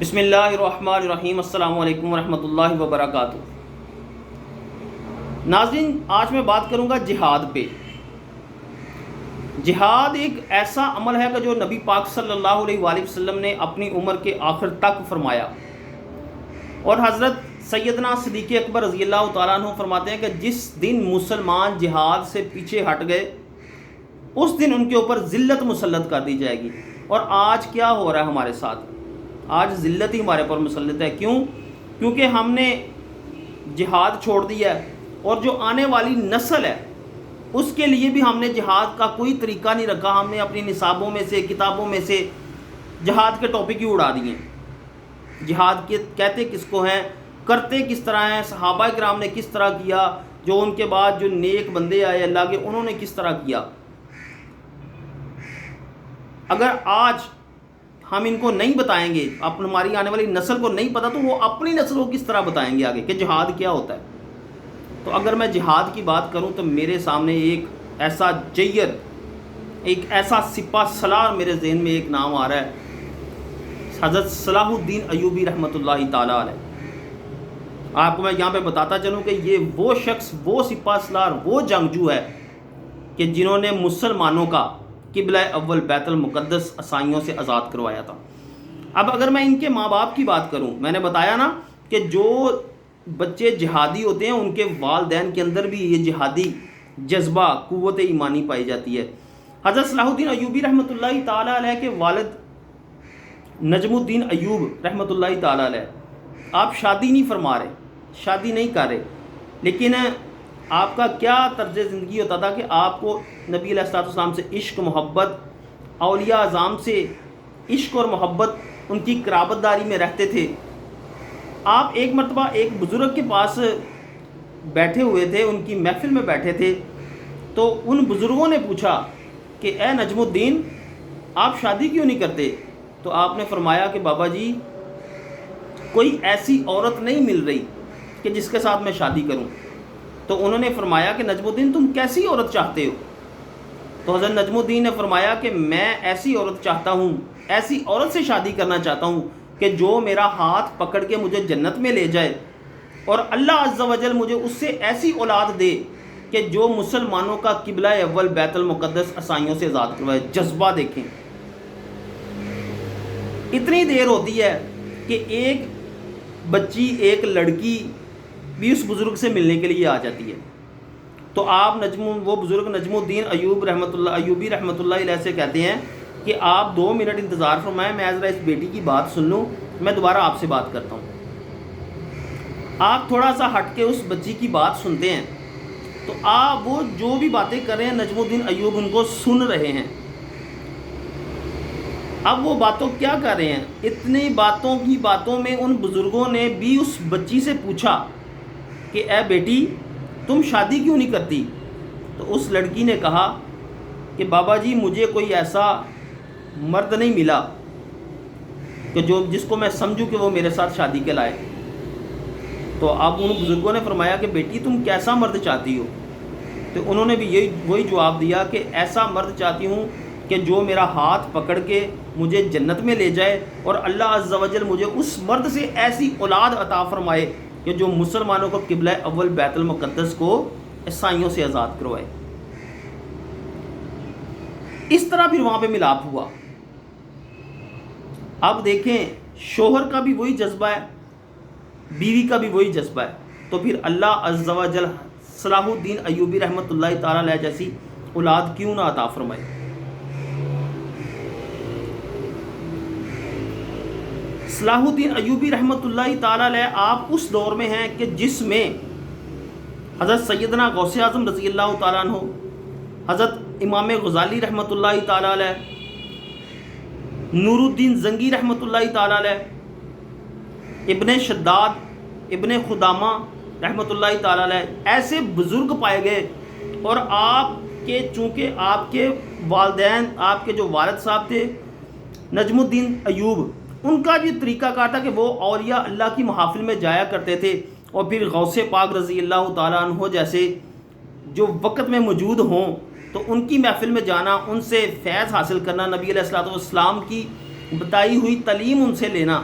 بسم اللہ الرحمن الرحیم۔ السلام علیکم ورحمۃ اللہ وبرکاتہ۔ ناظرین، آج میں بات کروں گا جہاد پہ۔ جہاد ایک ایسا عمل ہے کہ جو نبی پاک صلی اللہ علیہ وآلہ وسلم نے اپنی عمر کے آخر تک فرمایا، اور حضرت سیدنا صدیق اکبر رضی اللہ تعالیٰ عنہ فرماتے ہیں کہ جس دن مسلمان جہاد سے پیچھے ہٹ گئے اس دن ان کے اوپر ذلت مسلط کر دی جائے گی۔ اور آج کیا ہو رہا ہے ہمارے ساتھ؟ آج ذلت ہی ہمارے پر مسلط ہے۔ کیوں؟ کیونکہ ہم نے جہاد چھوڑ دیا ہے، اور جو آنے والی نسل ہے اس کے لیے بھی ہم نے جہاد کا کوئی طریقہ نہیں رکھا۔ ہم نے اپنی نصابوں میں سے، کتابوں میں سے جہاد کے ٹاپک ہی اڑا دیے۔ جہاد کے کہتے کس کو ہیں، کرتے کس طرح ہیں، صحابہ کرام نے کس طرح کیا، جو ان کے بعد جو نیک بندے آئے اللہ کے انہوں نے کس طرح کیا۔ اگر آج ہم ان کو نہیں بتائیں گے، ہماری آنے والی نسل کو نہیں پتہ، تو وہ اپنی نسل کو کس طرح بتائیں گے آگے کہ جہاد کیا ہوتا ہے۔ تو اگر میں جہاد کی بات کروں تو میرے سامنے ایک ایسا جیر، ایک ایسا سپہ سالار میرے ذہن میں ایک نام آ رہا ہے، حضرت صلاح الدین ایوبی رحمۃ اللہ تعالیٰ علیہ۔ آپ کو میں یہاں پہ بتاتا چلوں کہ یہ وہ شخص، وہ سپہ سالار، وہ جنگجو ہے کہ جنہوں نے مسلمانوں کا قبلہ اول بیت المقدس عیسائیوں سے آزاد کروایا تھا۔ اب اگر میں ان کے ماں باپ کی بات کروں، میں نے بتایا نا کہ جو بچے جہادی ہوتے ہیں ان کے والدین کے اندر بھی یہ جہادی جذبہ، قوت ایمانی پائی جاتی ہے۔ حضرت صلاح الدین ایوبی رحمۃ اللہ تعالیٰ علیہ کے والد نجم الدین ایوب رحمۃ اللہ تعالیٰ علیہ، آپ شادی نہیں فرما رہے، شادی نہیں کر رہے، لیکن آپ کا کیا طرز زندگی ہوتا تھا کہ آپ کو نبی علیہ الصلوۃ والسلام سے عشق، محبت، اولیاء اعظام سے عشق اور محبت، ان کی قرابت داری میں رہتے تھے۔ آپ ایک مرتبہ ایک بزرگ کے پاس بیٹھے ہوئے تھے، ان کی محفل میں بیٹھے تھے، تو ان بزرگوں نے پوچھا کہ اے نجم الدین، آپ شادی کیوں نہیں کرتے؟ تو آپ نے فرمایا کہ بابا جی، کوئی ایسی عورت نہیں مل رہی کہ جس کے ساتھ میں شادی کروں۔ تو انہوں نے فرمایا کہ نجم الدین، تم کیسی عورت چاہتے ہو؟ تو حضرت نجم الدین نے فرمایا کہ میں ایسی عورت چاہتا ہوں، ایسی عورت سے شادی کرنا چاہتا ہوں کہ جو میرا ہاتھ پکڑ کے مجھے جنت میں لے جائے، اور اللہ عز و جل مجھے اس سے ایسی اولاد دے کہ جو مسلمانوں کا قبلہ اول بیت المقدس عیسائیوں سے آزاد کروائے۔ جذبہ دیکھیں، اتنی دیر ہوتی ہے کہ ایک بچی، ایک لڑکی بھی اس بزرگ سے ملنے کے لیے آ جاتی ہے۔ تو آپ وہ بزرگ نجم الدین ایوبی رحمۃ اللہ علیہ سے کہتے ہیں کہ آپ 2 منٹ انتظار فرمائیں، میں ذرا اس بیٹی کی بات سن لوں، میں دوبارہ آپ سے بات کرتا ہوں۔ آپ تھوڑا سا ہٹ کے اس بچی کی بات سنتے ہیں، تو آپ وہ جو بھی باتیں کر رہے ہیں نجم الدین ایوب ان کو سن رہے ہیں۔ اب وہ باتوں کیا کر رہے ہیں، اتنی باتوں میں ان بزرگوں نے بھی اس بچی سے پوچھا کہ اے بیٹی، تم شادی کیوں نہیں کرتی؟ تو اس لڑکی نے کہا کہ بابا جی، مجھے کوئی ایسا مرد نہیں ملا کہ جس کو میں سمجھوں کہ وہ میرے ساتھ شادی کے لائق۔ تو اب ان بزرگوں نے فرمایا کہ بیٹی، تم کیسا مرد چاہتی ہو؟ تو انہوں نے بھی وہی جواب دیا کہ ایسا مرد چاہتی ہوں کہ جو میرا ہاتھ پکڑ کے مجھے جنت میں لے جائے، اور اللہ عز و جل مجھے اس مرد سے ایسی اولاد عطا فرمائے کہ جو مسلمانوں کو قبلہ اول بیت المقدس کو عیسائیوں سے آزاد کروائے۔ اس طرح پھر وہاں پہ ملاپ ہوا۔ اب دیکھیں، شوہر کا بھی وہی جذبہ ہے، بیوی کا بھی وہی جذبہ ہے، تو پھر اللہ عز و جل صلاح الدین ایوبی رحمۃ اللہ تعالیٰ علیہ جیسی اولاد کیوں نہ عطا فرمائے۔ صلاح الدین ایوبی رحمۃ اللہ تعالیٰ علیہ آپ اس دور میں ہیں کہ جس میں حضرت سیدنا غوث اعظم رضی اللہ تعالیٰ عنہ، حضرت امام غزالی رحمۃ اللہ تعالیٰ علیہ، نور الدین زنگی رحمۃ اللہ تعالیٰ علیہ، ابن شداد، ابن خدامہ رحمۃ اللہ تعالیٰ علیہ، ایسے بزرگ پائے گئے۔ اور آپ کے چونکہ آپ کے والدین، آپ کے جو والد صاحب تھے نجم الدین ایوب، ان کا جو طریقہ کار تھا کہ وہ اولیاء اللہ کی محافل میں جایا کرتے تھے، اور پھر غوث پاک رضی اللہ تعالیٰ عنہ جیسے جو وقت میں موجود ہوں تو ان کی محفل میں جانا، ان سے فیض حاصل کرنا، نبی علیہ الصلوۃ والسلام کی بتائی ہوئی تعلیم ان سے لینا،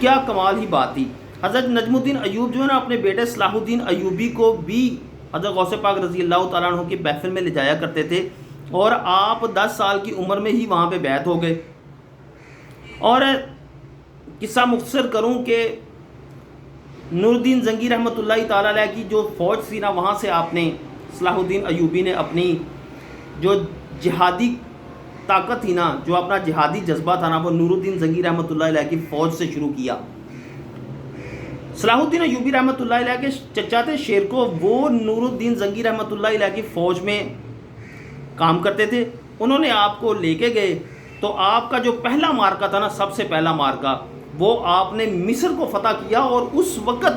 کیا کمال ہی بات تھی. حضرت نجم الدین ایوب جو ہے نا اپنے بیٹے صلاح الدین ایوبی کو بھی حضرت غوث پاک رضی اللہ تعالیٰ عنہ کی محفل میں لے جایا کرتے تھے، اور آپ 10 سال کی عمر میں ہی وہاں پہ بیعت ہو گئے. اور قصہ مختصر کروں کہ نور الدین زنگی رحمۃ اللہ تعالیٰ علیہ کی جو فوج تھی نا، وہاں سے آپ نے صلاح الدین ایوبی نے اپنی جو جہادی طاقت تھی نا، جو اپنا جہادی جذبہ تھا نا، وہ نور الدین زنگی رحمۃ اللہ علیہ کی فوج سے شروع کیا. صلاح الدین ایوبی رحمۃ اللہ علیہ کے چچا تھے شیرکو، وہ نور الدین زنگی رحمۃ اللہ علیہ کی فوج میں کام کرتے تھے. انہوں نے آپ کو لے کے گئے تو آپ کا جو پہلا مارکا تھا نا، سب سے پہلا مارکا، وہ آپ نے مصر کو فتح کیا. اور اس وقت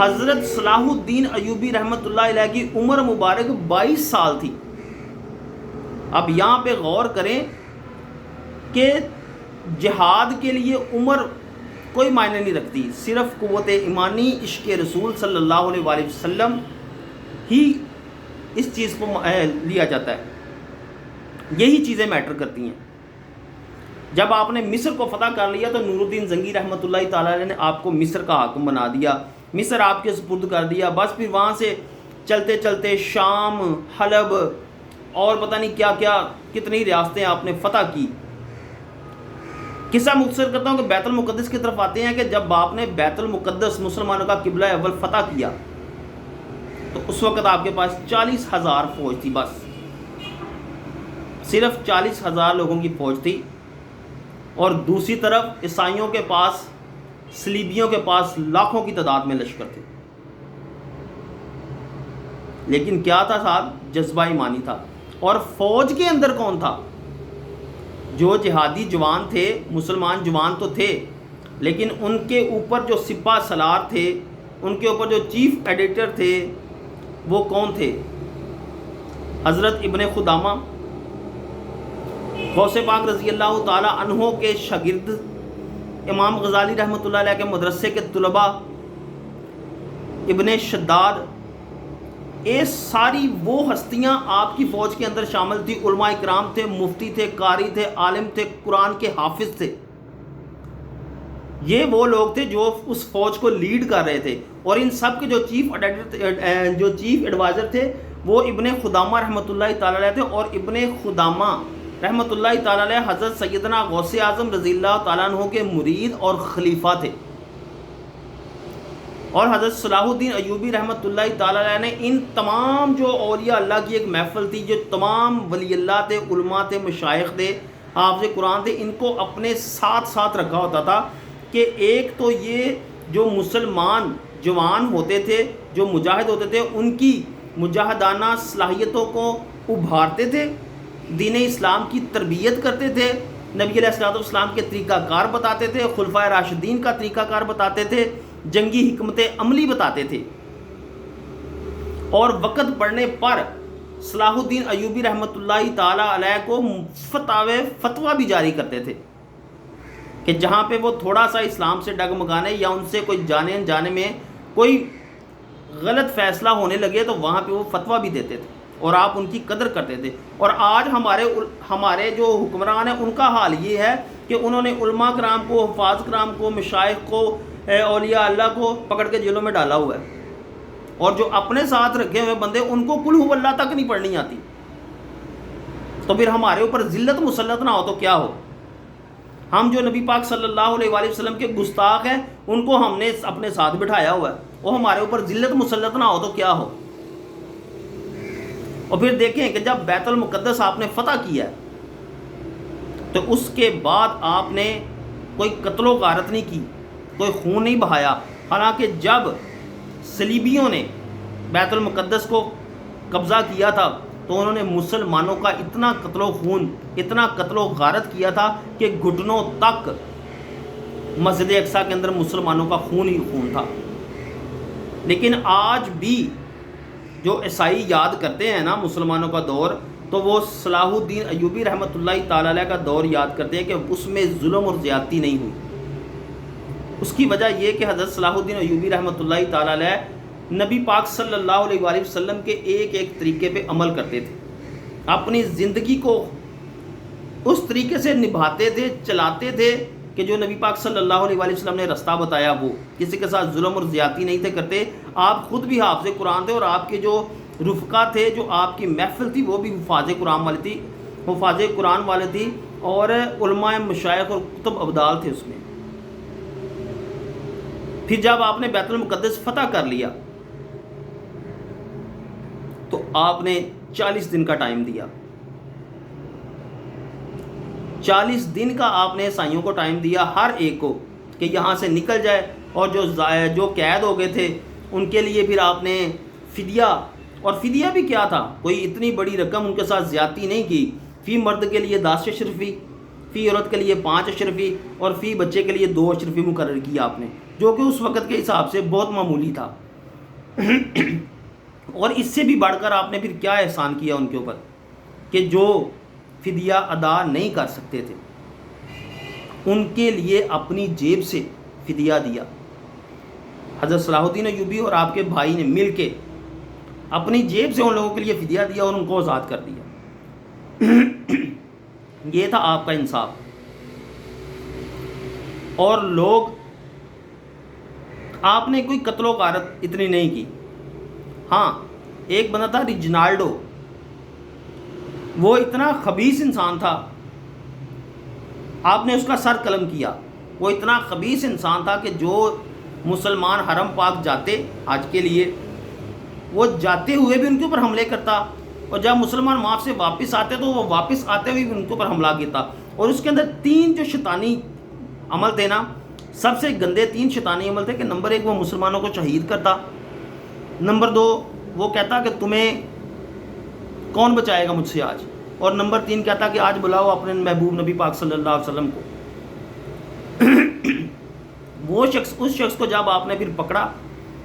حضرت صلاح الدین ایوبی رحمۃ اللہ علیہ کی عمر مبارک 22 سال تھی. اب یہاں پہ غور کریں کہ جہاد کے لیے عمر کوئی معنی نہیں رکھتی، صرف قوت ایمانی، عشق رسول صلی اللہ علیہ وآلہ وسلم ہی اس چیز کو لیا جاتا ہے. یہی چیزیں میٹر کرتی ہیں. جب آپ نے مصر کو فتح کر لیا تو نور الدین زنگی رحمۃ اللہ تعالیٰ علیہ نے آپ کو مصر کا حاکم بنا دیا، مصر آپ کے سپرد کر دیا. بس پھر وہاں سے چلتے چلتے شام، حلب اور پتہ نہیں کیا کیا کتنی ریاستیں آپ نے فتح کی. قصہ مختصر کرتا ہوں کہ بیت المقدس کی طرف آتے ہیں کہ جب آپ نے بیت المقدس مسلمانوں کا قبلہ اول فتح کیا تو اس وقت آپ کے پاس 40,000 فوج تھی. بس صرف 40,000 لوگوں کی فوج تھی. اور دوسری طرف عیسائیوں کے پاس، صلیبیوں کے پاس لاکھوں کی تعداد میں لشکر تھے. لیکن کیا تھا صاحب؟ جذبہ ایمانی تھا. اور فوج کے اندر کون تھا؟ جو جہادی جوان تھے، مسلمان جوان تو تھے، لیکن ان کے اوپر جو سپہ سالار تھے، ان کے اوپر جو چیف ایڈیٹر تھے، وہ کون تھے؟ حضرت ابن خدامہ، غوث پاک رضی اللہ تعالی عنہ کے شاگرد، امام غزالی رحمۃ اللہ علیہ کے مدرسے کے طلباء، ابن شداد، یہ ساری وہ ہستیاں آپ کی فوج کے اندر شامل تھی. علماء اکرام تھے، مفتی تھے، قاری تھے، عالم تھے، قرآن کے حافظ تھے. یہ وہ لوگ تھے جو اس فوج کو لیڈ کر رہے تھے. اور ان سب کے جو چیف ایڈوائزر تھے وہ ابن خدامہ رحمۃ اللہ تعالیٰ علیہ تھے. اور ابن خدامہ رحمۃ اللہ تعالیٰ علیہ حضرت سیدنا غوث اعظم رضی اللہ تعالیٰ عنہ کے مرید اور خلیفہ تھے. اور حضرت صلاح الدین ایوبی رحمۃ اللہ تعالیٰ علیہ نے ان تمام جو اولیاء اللہ کی ایک محفل تھی، جو تمام ولی اللہ تھے، علماء تھے، مشائخ تھے، حافظ قرآن تھے، ان کو اپنے ساتھ رکھا ہوتا تھا کہ ایک تو یہ جو مسلمان جوان ہوتے تھے، جو مجاہد ہوتے تھے، ان کی مجاہدانہ صلاحیتوں کو ابھارتے تھے، دین اسلام کی تربیت کرتے تھے، نبی علیہ السلام کے طریقہ کار بتاتے تھے، خلفائے راشدین کا طریقہ کار بتاتے تھے، جنگی حکمت عملی بتاتے تھے. اور وقت پڑنے پر صلاح الدین ایوبی رحمۃ اللہ تعالیٰ علیہ کو فتویٰ بھی جاری کرتے تھے کہ جہاں پہ وہ تھوڑا سا اسلام سے ڈگمگانے یا ان سے کوئی جانے انجانے میں کوئی غلط فیصلہ ہونے لگے تو وہاں پہ وہ فتویٰ بھی دیتے تھے اور آپ ان کی قدر کرتے تھے. اور آج ہمارے جو حکمران ہیں ان کا حال یہ ہے کہ انہوں نے علماء کرام کو، حفاظ کرام کو، مشائخ کو، اولیاء اللہ کو پکڑ کے جیلوں میں ڈالا ہوا ہے. اور جو اپنے ساتھ رکھے ہوئے بندے، ان کو قل ہو اللہ تک نہیں پڑھنی آتی. تو پھر ہمارے اوپر ذلت مسلط نہ ہو تو کیا ہو؟ ہم جو نبی پاک صلی اللہ علیہ وآلہ وسلم کے گستاخ ہیں، ان کو ہم نے اپنے ساتھ بٹھایا ہوا ہے، وہ ہمارے اوپر ذلت مسلط نہ ہو تو کیا ہو؟ اور پھر دیکھیں کہ جب بیت المقدس آپ نے فتح کیا تو اس کے بعد آپ نے کوئی قتل و غارت نہیں کی، کوئی خون نہیں بہایا. حالانکہ جب صلیبیوں نے بیت المقدس کو قبضہ کیا تھا تو انہوں نے مسلمانوں کا اتنا قتل و خون، اتنا قتل و غارت کیا تھا کہ گھٹنوں تک مسجد اقصیٰ کے اندر مسلمانوں کا خون ہی خون تھا. لیکن آج بھی جو عیسائی یاد کرتے ہیں نا مسلمانوں کا دور، تو وہ صلاح الدین ایوبی رحمۃ اللہ تعالیٰ علیہ کا دور یاد کرتے ہیں کہ اس میں ظلم اور زیادتی نہیں ہوئی. اس کی وجہ یہ کہ حضرت صلاح الدین ایوبی رحمۃ اللہ تعالیٰ علیہ نبی پاک صلی اللہ علیہ وآلہ وسلم کے ایک طریقے پہ عمل کرتے تھے، اپنی زندگی کو اس طریقے سے نبھاتے تھے، چلاتے تھے کہ جو نبی پاک صلی اللہ علیہ وآلہ وسلم نے رستہ بتایا وہ کسی کے ساتھ ظلم اور زیادتی نہیں تھے کرتے. آپ خود بھی حافظ قرآن تھے اور آپ کے جو رفقا تھے, جو آپ کی محفل تھی, وہ بھی حفاظ قرآن والے تھی, حفاظ قرآن والے تھی, اور علماء مشائخ اور کتب ابدال تھے اس میں. پھر جب آپ نے بیت المقدس فتح کر لیا تو آپ نے 40 دن کا ٹائم دیا. 40 دن کا آپ نے عیسائیوں کو ٹائم دیا ہر ایک کو کہ یہاں سے نکل جائے, اور جو قید ہو گئے تھے ان کے لیے پھر آپ نے فدیہ, اور فدیہ بھی کیا تھا, کوئی اتنی بڑی رقم ان کے ساتھ زیادتی نہیں کی. فی مرد کے لیے 10 اشرفی, فی عورت کے لیے 5 اشرفی, اور فی بچے کے لیے 2 اشرفی مقرر کیا آپ نے, جو کہ اس وقت کے حساب سے بہت معمولی تھا. اور اس سے بھی بڑھ کر آپ نے پھر کیا احسان کیا ان کے اوپر کہ جو فدیہ ادا نہیں کر سکتے تھے ان کے لیے اپنی جیب سے فدیہ دیا. حضرت صلاح الدین ایوبی اور آپ کے بھائی نے مل کے اپنی جیب سے ان لوگوں کے لیے فدیہ دیا اور ان کو آزاد کر دیا. یہ تھا آپ کا انصاف. اور لوگ, آپ نے کوئی قتل و غارت اتنی نہیں کی. ہاں, ایک بندہ تھا ریجنالڈو, وہ اتنا خبیث انسان تھا, آپ نے اس کا سر قلم کیا. وہ اتنا خبیث انسان تھا کہ جو مسلمان حرم پاک جاتے حج کے لیے, وہ جاتے ہوئے بھی ان کے اوپر حملے کرتا, اور جب مسلمان وہاں سے واپس آتے تو وہ واپس آتے ہوئے بھی ان کے اوپر حملہ کیتا. اور اس کے اندر 3 جو شیطانی عمل تھے نا, سب سے گندے 3 شیطانی عمل تھے کہ نمبر 1 وہ مسلمانوں کو شہید کرتا, نمبر 2 وہ کہتا کہ تمہیں کون بچائے گا مجھ سے آج, اور نمبر 3 کہتا کہ آج بلاؤ اپنے محبوب نبی پاک صلی اللہ علیہ وسلم کو. وہ شخص, اس شخص کو جب آپ نے پھر پکڑا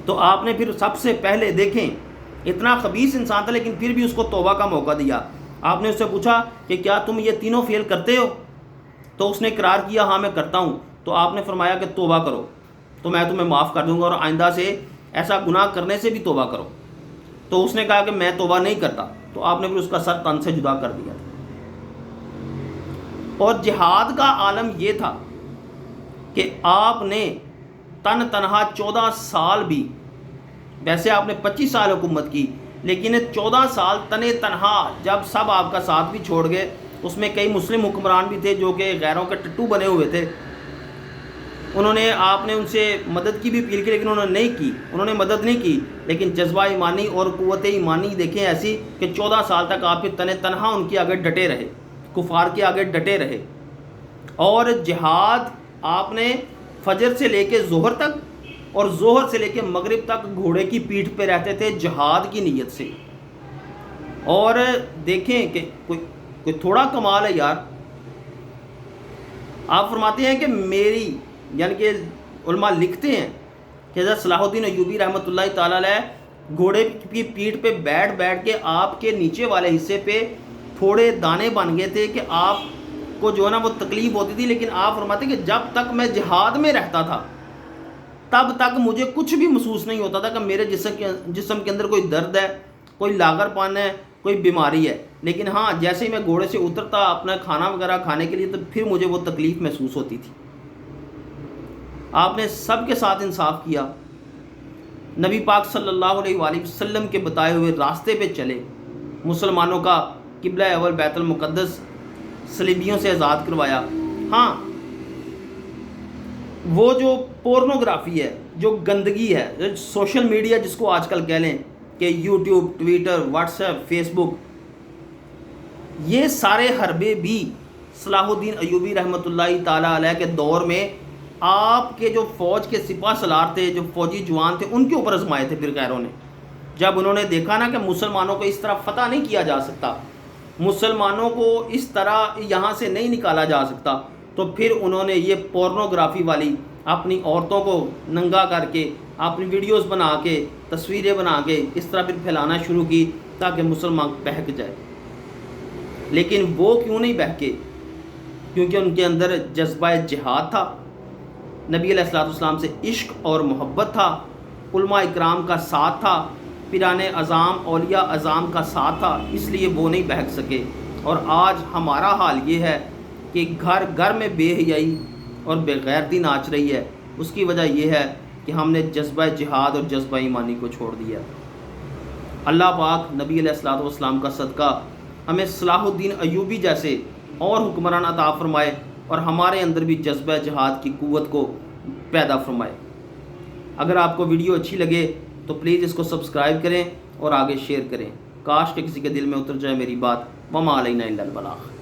تو آپ نے پھر سب سے پہلے, دیکھیں اتنا خبیث انسان تھا لیکن پھر بھی اس کو توبہ کا موقع دیا. آپ نے اس سے پوچھا کہ کیا تم یہ تینوں فعل کرتے ہو, تو اس نے اقرار کیا ہاں میں کرتا ہوں. تو آپ نے فرمایا کہ توبہ کرو تو میں تمہیں معاف کر دوں گا, اور آئندہ سے ایسا گناہ کرنے سے بھی توبہ کرو. تو اس نے کہا کہ میں توبہ نہیں کرتا. تو آپ نے پھر اس کا سر تن سے جدا کر دیا. اور جہاد کا عالم یہ تھا کہ آپ نے تنہا 14 سال بھی, ویسے آپ نے 25 سال حکومت کی, لیکن 14 سال تنہا جب سب آپ کا ساتھ بھی چھوڑ گئے, اس میں کئی مسلم حکمران بھی تھے جو کہ غیروں کے ٹٹو بنے ہوئے تھے, انہوں نے, آپ نے ان سے مدد کی بھی اپیل کی لیکن انہوں نے نہیں کی, انہوں نے مدد نہیں کی. لیکن جذبہ ایمانی اور قوت ایمانی دیکھیں ایسی کہ 14 سال تک آپ تنہا ان کے آگے ڈٹے رہے, کفار کے آگے ڈٹے رہے. اور جہاد آپ نے فجر سے لے کے ظہر تک اور ظہر سے لے کے مغرب تک گھوڑے کی پیٹھ پہ رہتے تھے جہاد کی نیت سے. اور دیکھیں کہ کوئی تھوڑا کمال ہے یار. آپ فرماتے ہیں کہ میری, یعنی کہ علماء لکھتے ہیں کہ حضرت صلاح الدین ایوبی رحمۃ اللہ تعالیٰ علیہ گھوڑے کی پیٹھ پہ بیٹھ کے آپ کے نیچے والے حصے پہ تھوڑے دانے بن گئے تھے کہ آپ کو جو ہے نا وہ تکلیف ہوتی تھی. لیکن آپ فرماتے ہیں کہ جب تک میں جہاد میں رہتا تھا تب تک مجھے کچھ بھی محسوس نہیں ہوتا تھا کہ میرے جسم کے اندر کوئی درد ہے, کوئی لاغر پن ہے, کوئی بیماری ہے. لیکن ہاں, جیسے ہی میں گھوڑے سے اترتا اپنا کھانا وغیرہ کھانے کے لیے تو پھر مجھے وہ تکلیف محسوس ہوتی تھی. آپ نے سب کے ساتھ انصاف کیا, نبی پاک صلی اللہ علیہ وآلہ وسلم کے بتائے ہوئے راستے پہ چلے, مسلمانوں کا قبلہ اول بیت المقدس صلیبیوں سے آزاد کروایا. ہاں, وہ جو پورنوگرافی ہے, جو گندگی ہے, سوشل میڈیا جس کو آج کل کہہ لیں کہ YouTube, Twitter, WhatsApp, Facebook, یہ سارے حربے بھی صلاح الدین ایوبی رحمۃ اللہ تعالیٰ علیہ کے دور میں آپ کے جو فوج کے سپاہ سالار تھے, جو فوجی جوان تھے, ان کے اوپر آزمائے تھے. پھر غیروں نے جب انہوں نے دیکھا نا کہ مسلمانوں کو اس طرح فتح نہیں کیا جا سکتا, مسلمانوں کو اس طرح یہاں سے نہیں نکالا جا سکتا, تو پھر انہوں نے یہ پورنوگرافی والی اپنی عورتوں کو ننگا کر کے, اپنی ویڈیوز بنا کے, تصویریں بنا کے اس طرح پھر پھیلانا شروع کی تاکہ مسلمان بہک جائے. لیکن وہ کیوں نہیں بہکے؟ کیونکہ ان کے اندر جذبہ جہاد تھا, نبی علیہ الصلوۃ والسلام سے عشق اور محبت تھا, علماء اکرام کا ساتھ تھا, پیران اعظام اولیاء اعظام کا ساتھ تھا, اس لیے وہ نہیں بہک سکے. اور آج ہمارا حال یہ ہے کہ گھر گھر میں بے حیائی, اور بغیرتی ناچ رہی ہے، اس کی وجہ یہ ہے کہ ہم نے جذبہ جہاد اور جذبہ ایمانی کو چھوڑ دیا۔ اللہ پاک نبی علیہ الصلوۃ والسلام کا صدقہ ہمیں صلاح الدین ایوبی جیسے اور حکمران عطا فرمائے اور ہمارے اندر بھی جذبہ جہاد کی قوت کو پیدا فرمائے۔ اگر آپ کو ویڈیو اچھی لگے تو پلیز اس کو سبسکرائب کریں اور آگے شیئر کریں۔ کاش کہ کسی کے دل میں اتر جائے میری بات۔ وما علینا الا البلاغ۔